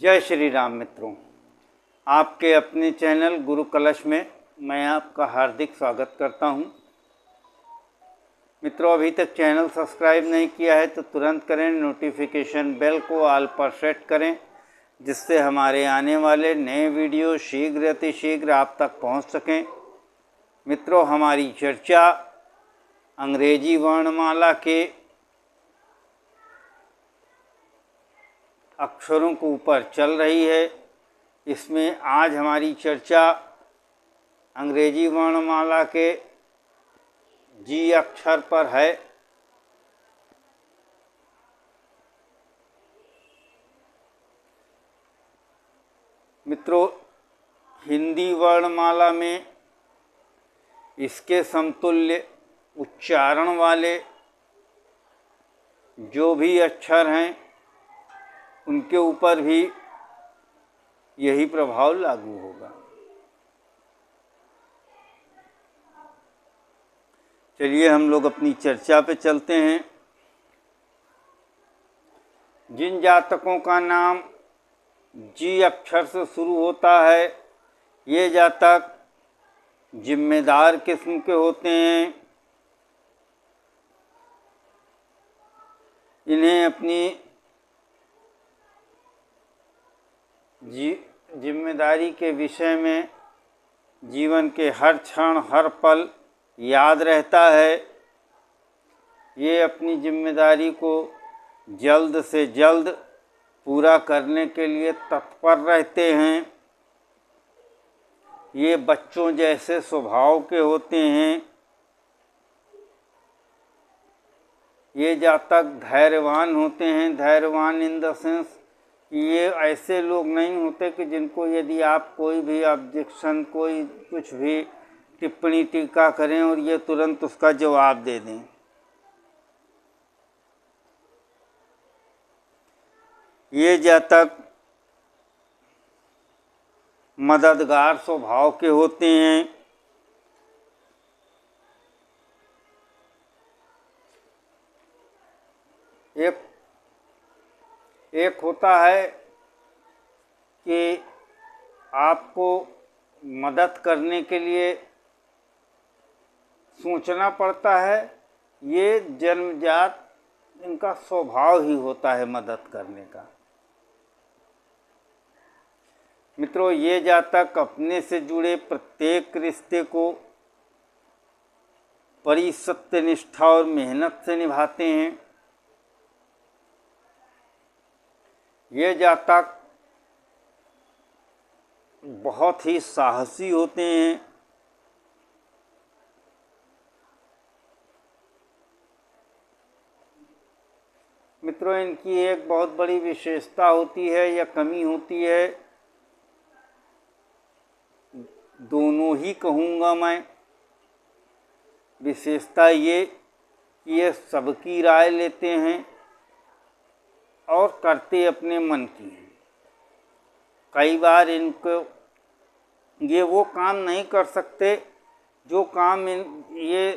जय श्री राम मित्रों, आपके अपने चैनल गुरु कलश में मैं आपका हार्दिक स्वागत करता हूं। मित्रों, अभी तक चैनल सब्सक्राइब नहीं किया है तो तुरंत करें, नोटिफिकेशन बेल को ऑल पर सेट करें, जिससे हमारे आने वाले नए वीडियो शीघ्र अतिशीघ्र आप तक पहुंच सकें। मित्रों, हमारी चर्चा अंग्रेजी वर्णमाला के अक्षरों के ऊपर चल रही है। इसमें आज हमारी चर्चा अंग्रेजी वर्णमाला के जी अक्षर पर है। मित्रों, हिंदी वर्णमाला में इसके समतुल्य उच्चारण वाले जो भी अक्षर हैं उनके ऊपर भी यही प्रभाव लागू होगा। चलिए हम लोग अपनी चर्चा पे चलते हैं। जिन जातकों का नाम जी अक्षर से शुरू होता है, ये जातक जिम्मेदार किस्म के होते हैं। इन्हें अपनी जिम्मेदारी के विषय में जीवन के हर क्षण हर पल याद रहता है। ये अपनी जिम्मेदारी को जल्द से जल्द पूरा करने के लिए तत्पर रहते हैं। ये बच्चों जैसे स्वभाव के होते हैं। ये जातक धैर्यवान होते हैं। धैर्यवान इन द सेंस ये ऐसे लोग नहीं होते कि जिनको यदि आप कोई भी ऑब्जेक्शन, कोई कुछ भी टिप्पणी टीका करें और ये तुरंत उसका जवाब दे दें। ये जातक मददगार स्वभाव के होते हैं। एक होता है कि आपको मदद करने के लिए सोचना पड़ता है। ये जन्मजात इनका स्वभाव ही होता है मदद करने का। मित्रों, ये जातक अपने से जुड़े प्रत्येक रिश्ते को बड़ी सत्यनिष्ठा और मेहनत से निभाते हैं। ये जातक बहुत ही साहसी होते हैं। मित्रों, इनकी एक बहुत बड़ी विशेषता होती है या कमी होती है, दोनों ही कहूँगा मैं। विशेषता ये कि ये सबकी राय लेते हैं और करते अपने मन की हैं। कई बार इनको ये वो काम नहीं कर सकते जो काम ये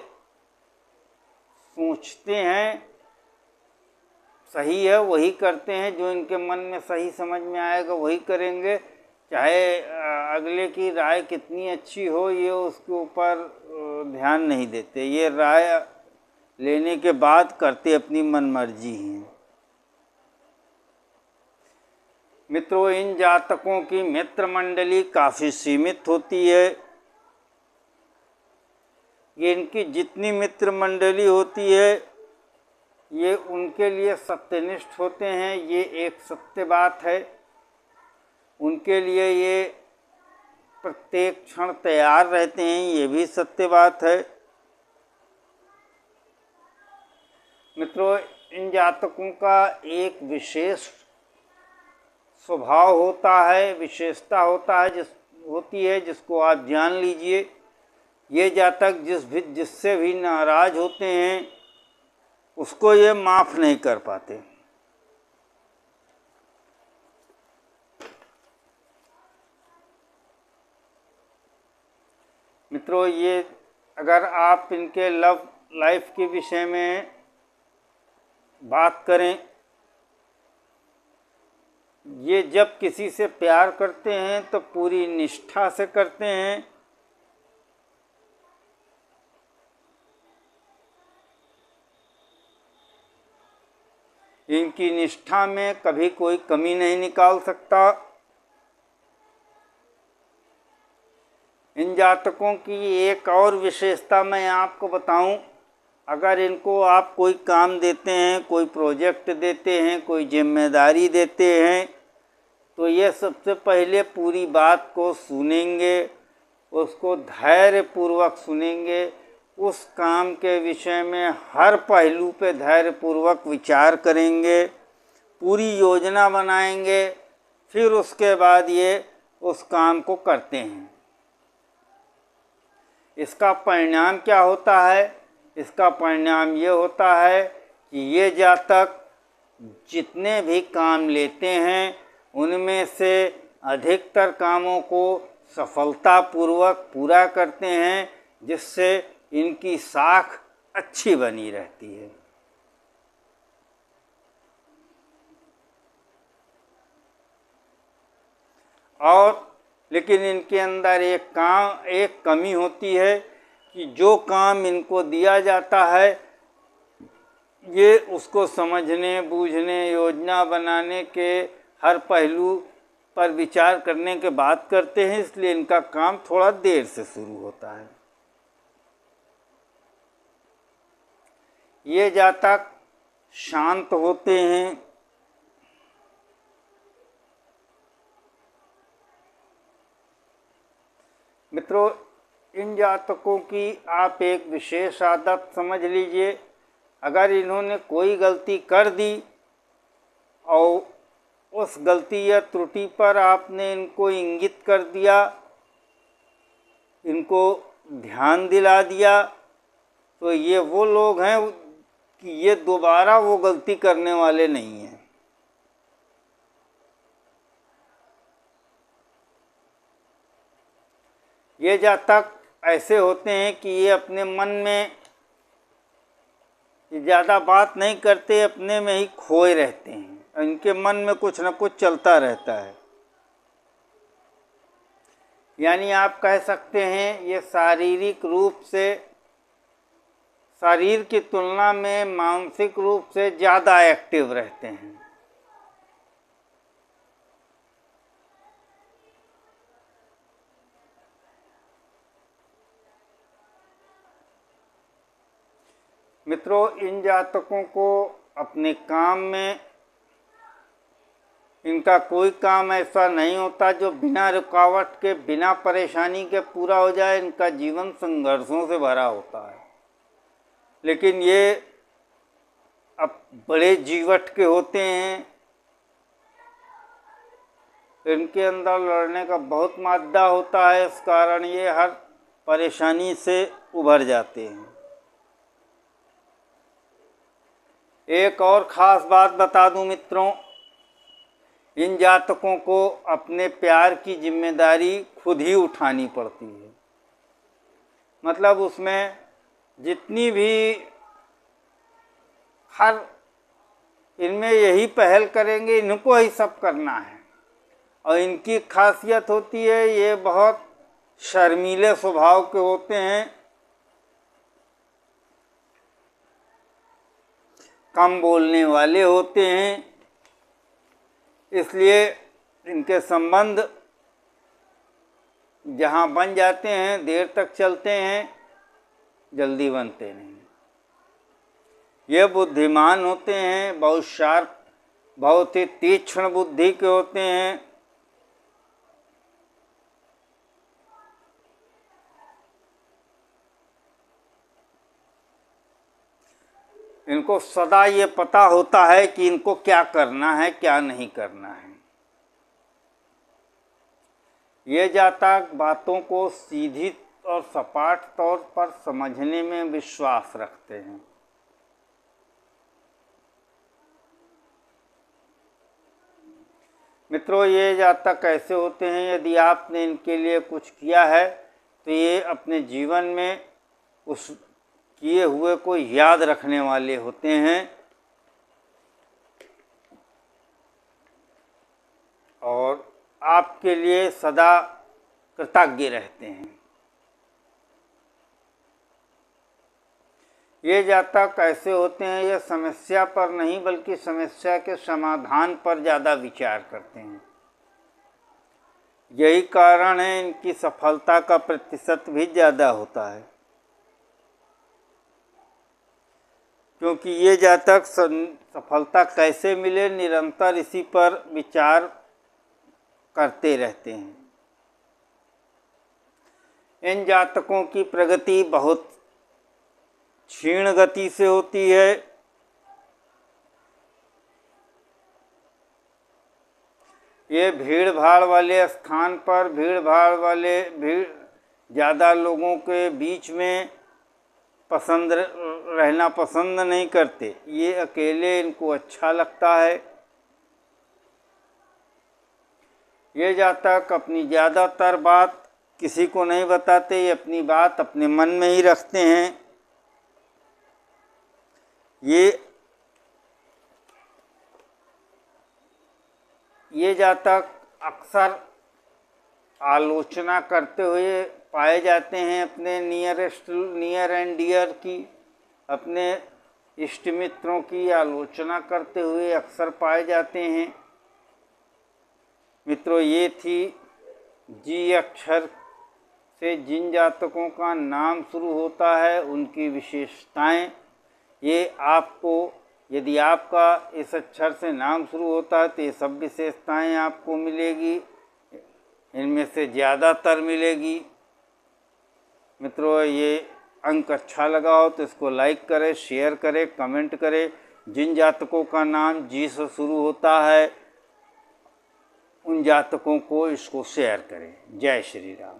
सोचते हैं सही है, वही करते हैं। जो इनके मन में सही समझ में आएगा वही करेंगे, चाहे अगले की राय कितनी अच्छी हो, ये उसके ऊपर ध्यान नहीं देते। ये राय लेने के बाद करते अपनी मनमर्जी हैं। मित्रों, इन जातकों की मित्र मंडली काफ़ी सीमित होती है। ये इनकी जितनी मित्र मंडली होती है ये उनके लिए सत्यनिष्ठ होते हैं, ये एक सत्य बात है। उनके लिए ये प्रत्येक क्षण तैयार रहते हैं, ये भी सत्य बात है। मित्रों, इन जातकों का एक विशेष स्वभाव होता है, विशेषता होती है जिसको आप जान लीजिए। ये जातक जिससे भी नाराज होते हैं उसको ये माफ़ नहीं कर पाते। मित्रों, ये अगर आप इनके लव लाइफ के विषय में बात करें, ये जब किसी से प्यार करते हैं तो पूरी निष्ठा से करते हैं। इनकी निष्ठा में कभी कोई कमी नहीं निकाल सकता। इन जातकों की एक और विशेषता मैं आपको बताऊं, अगर इनको आप कोई काम देते हैं, कोई प्रोजेक्ट देते हैं, कोई जिम्मेदारी देते हैं, तो ये सबसे पहले पूरी बात को सुनेंगे, उसको धैर्यपूर्वक सुनेंगे, उस काम के विषय में हर पहलू पे धैर्यपूर्वक विचार करेंगे, पूरी योजना बनाएंगे, फिर उसके बाद ये उस काम को करते हैं। इसका परिणाम क्या होता है? इसका परिणाम ये होता है कि ये जातक जितने भी काम लेते हैं उनमें से अधिकतर कामों को सफलतापूर्वक पूरा करते हैं, जिससे इनकी साख अच्छी बनी रहती है। और लेकिन इनके अंदर एक कमी होती है कि जो काम इनको दिया जाता है ये उसको समझने, बूझने, योजना बनाने के हर पहलू पर विचार करने के बाद करते हैं, इसलिए इनका काम थोड़ा देर से शुरू होता है। ये जातक शांत होते हैं, मित्रों इन जातकों की आप एक विशेष आदत समझ लीजिए। अगर इन्होंने कोई गलती कर दी और उस गलती या त्रुटि पर आपने इनको इंगित कर दिया, इनको ध्यान दिला दिया, तो ये वो लोग हैं कि ये दोबारा वो गलती करने वाले नहीं हैं। ये जातक ऐसे होते हैं कि ये अपने मन में ज़्यादा बात नहीं करते, अपने में ही खोए रहते हैं। इनके मन में कुछ न कुछ चलता रहता है। यानी आप कह सकते हैं ये शारीरिक रूप से, शरीर की तुलना में मानसिक रूप से ज़्यादा एक्टिव रहते हैं। मित्रों इन जातकों को अपने काम में, इनका कोई काम ऐसा नहीं होता जो बिना रुकावट के, बिना परेशानी के पूरा हो जाए। इनका जीवन संघर्षों से भरा होता है, लेकिन ये अब बड़े जीवट के होते हैं। इनके अंदर लड़ने का बहुत मादा होता है, इस कारण ये हर परेशानी से उभर जाते हैं। एक और ख़ास बात बता दूं मित्रों, इन जातकों को अपने प्यार की जिम्मेदारी खुद ही उठानी पड़ती है। मतलब उसमें जितनी भी हर इनमें यही पहल करेंगे, इनको ही सब करना है। और इनकी खासियत होती है ये बहुत शर्मीले स्वभाव के होते हैं, कम बोलने वाले होते हैं, इसलिए इनके संबंध जहाँ बन जाते हैं देर तक चलते हैं, जल्दी बनते नहीं। ये बुद्धिमान होते हैं, बहुत शार्प, बहुत ही तीक्ष्ण बुद्धि के होते हैं। इनको सदा ये पता होता है कि इनको क्या करना है, क्या नहीं करना है। ये जातक बातों को सीधी और सपाट तौर पर समझने में विश्वास रखते हैं। मित्रों ये जातक ऐसे होते हैं, यदि आपने इनके लिए कुछ किया है तो ये अपने जीवन में उस किए हुए को याद रखने वाले होते हैं। आपके लिए सदा कृतज्ञ रहते हैं। ये जातक ऐसे होते हैं, ये समस्या पर नहीं बल्कि समस्या के समाधान पर ज़्यादा विचार करते हैं। यही कारण है इनकी सफलता का प्रतिशत भी ज़्यादा होता है, क्योंकि ये जातक सफलता कैसे मिले निरंतर इसी पर विचार करते रहते हैं। इन जातकों की प्रगति बहुत क्षीण गति से होती है। ये भीड़ भाड़ वाले स्थान पर भीड़ ज़्यादा लोगों के बीच में रहना पसंद नहीं करते। ये अकेले इनको अच्छा लगता है। ये जातक अपनी ज़्यादातर बात किसी को नहीं बताते, ये अपनी बात अपने मन में ही रखते हैं। ये जातक अक्सर आलोचना करते हुए पाए जाते हैं अपने नियर एंड डियर की, अपने इष्ट मित्रों की आलोचना करते हुए अक्सर पाए जाते हैं। मित्रों, ये थी जी अक्षर से जिन जातकों का नाम शुरू होता है उनकी विशेषताएं। ये आपको, यदि आपका इस अक्षर से नाम शुरू होता है तो ये सब विशेषताएं आपको मिलेगी, इनमें से ज़्यादातर मिलेगी। मित्रों, ये अंक अच्छा लगा हो तो इसको लाइक करें, शेयर करें, कमेंट करें। जिन जातकों का नाम जी से शुरू होता है उन जातकों को इसको शेयर करें। जय श्री राम।